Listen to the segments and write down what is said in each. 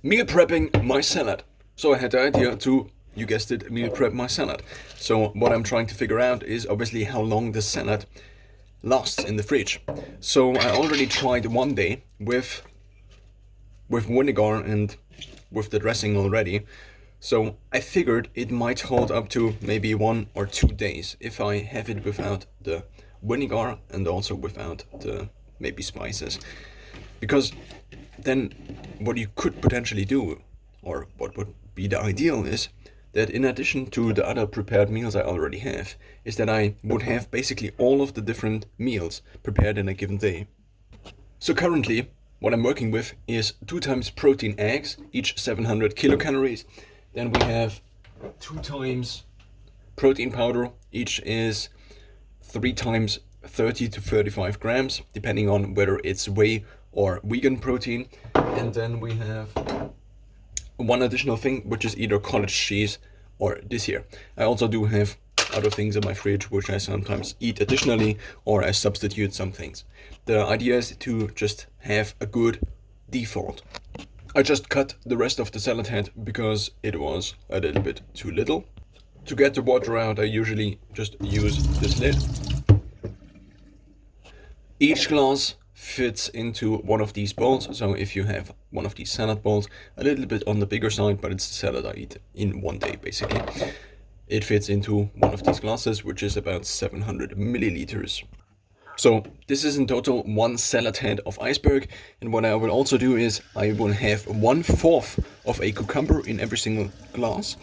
Meal prepping my salad. So I had the idea to, you guessed it, meal prep my salad. So what I'm trying to figure out is obviously how long the salad lasts in the fridge. So I already tried one day with vinegar and with the dressing already. So I figured it might hold up to maybe 1 or 2 days if I have it without the vinegar and also without the maybe spices. Because then what you could potentially do, or what would be the ideal, is that in addition to the other prepared meals I already have, is that I would have basically all of the different meals prepared in a given day. So currently, what I'm working with is 2 times protein eggs, each 700 kilocalories. Then we have 2 times protein powder, each is 3 times 30 to 35 grams, depending on whether it's whey or vegan protein. And then we have one additional thing, which is either cottage cheese or this here. I also do have other things in my fridge which I sometimes eat additionally, or I substitute some things. The idea is to just have a good default. I just cut the rest of the salad head because it was a little bit too little. To get the water out, I usually just use this lid. Each glass fits into one of these bowls, so if you have one of these salad bowls, a little bit on the bigger side, but it's the salad I eat in one day basically. It fits into one of these glasses, which is about 700 milliliters. So this is in total one salad head of iceberg, and what I will also do is I will have 1/4 of a cucumber in every single glass,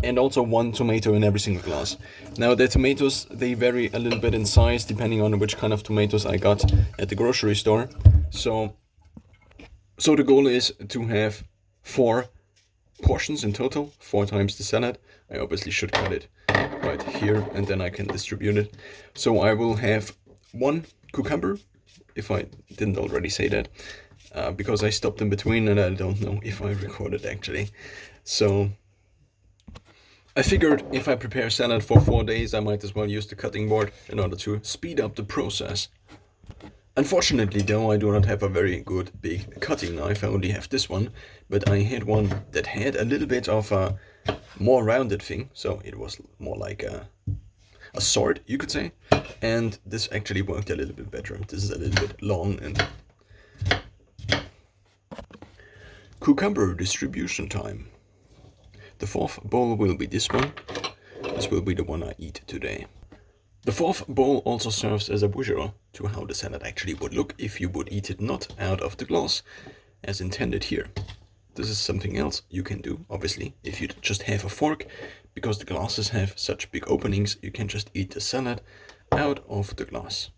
and also one tomato in every single glass. Now the tomatoes, they vary a little bit in size depending on which kind of tomatoes I got at the grocery store. So the goal is to have 4 portions in total, 4 times the salad. I obviously should cut it right here and then I can distribute it. So I will have one cucumber, if I didn't already say that, because I stopped in between and I don't know if I recorded actually. So I figured if I prepare salad for 4 days, I might as well use the cutting board in order to speed up the process. Unfortunately though, I do not have a very good big cutting knife, I only have this one, but I had one that had a little bit of a more rounded thing, so it was more like a sword, you could say, and this actually worked a little bit better. This is a little bit long. And cucumber distribution time. The 4th bowl will be this one. This will be the one I eat today. The 4th bowl also serves as a visual to how the salad actually would look if you would eat it not out of the glass, as intended here. This is something else you can do, obviously, if you just have a fork. Because the glasses have such big openings, you can just eat the salad out of the glass.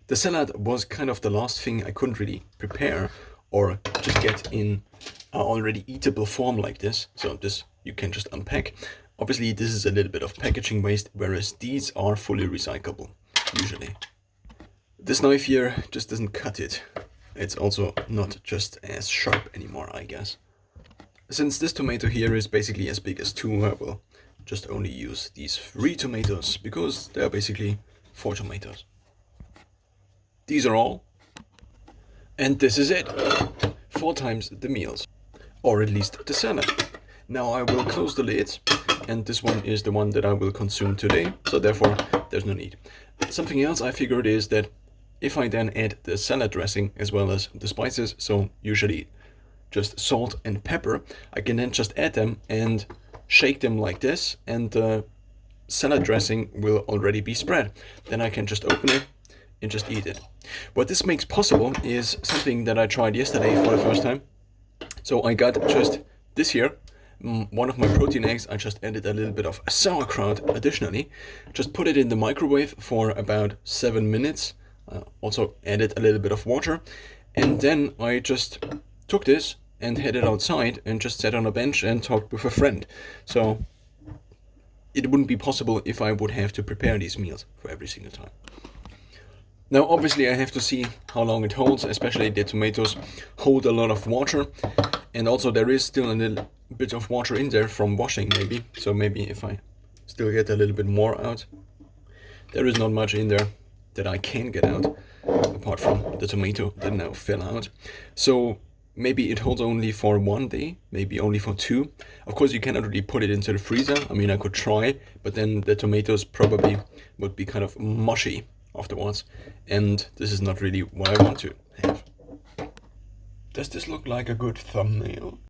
The salad was kind of the last thing I couldn't really prepare or just get in an already eatable form like this. So this you can just unpack. Obviously this is a little bit of packaging waste, whereas these are fully recyclable, usually. This knife here just doesn't cut it. It's also not just as sharp anymore, I guess. Since this tomato here is basically as big as 2, I will just only use these 3 tomatoes, because they are basically 4 tomatoes. These are all. And this is it. 4 times the meals. Or at least the salad. Now I will close the lids, and this one is the one that I will consume today, so therefore there's no need. Something else I figured is that if I then add the salad dressing as well as the spices, so usually just salt and pepper, I can then just add them and shake them like this, and the salad dressing will already be spread. Then I can just open it and just eat it. What this makes possible is something that I tried yesterday for the first time. So I got just this here, one of my protein eggs. I just added a little bit of sauerkraut additionally, just put it in the microwave for about 7 minutes, also added a little bit of water, and then I just took this and headed outside and just sat on a bench and talked with a friend. So it wouldn't be possible if I would have to prepare these meals for every single time. Now obviously I have to see how long it holds, especially the tomatoes hold a lot of water, and also there is still a little bit of water in there from washing maybe, so maybe if I still get a little bit more out. There is not much in there that I can get out, apart from the tomato that now fell out. So maybe it holds only for 1 day, maybe only for 2. Of course, you cannot really put it into the freezer. I mean, I could try, but then the tomatoes probably would be kind of mushy afterwards. And this is not really what I want to have. Does this look like a good thumbnail?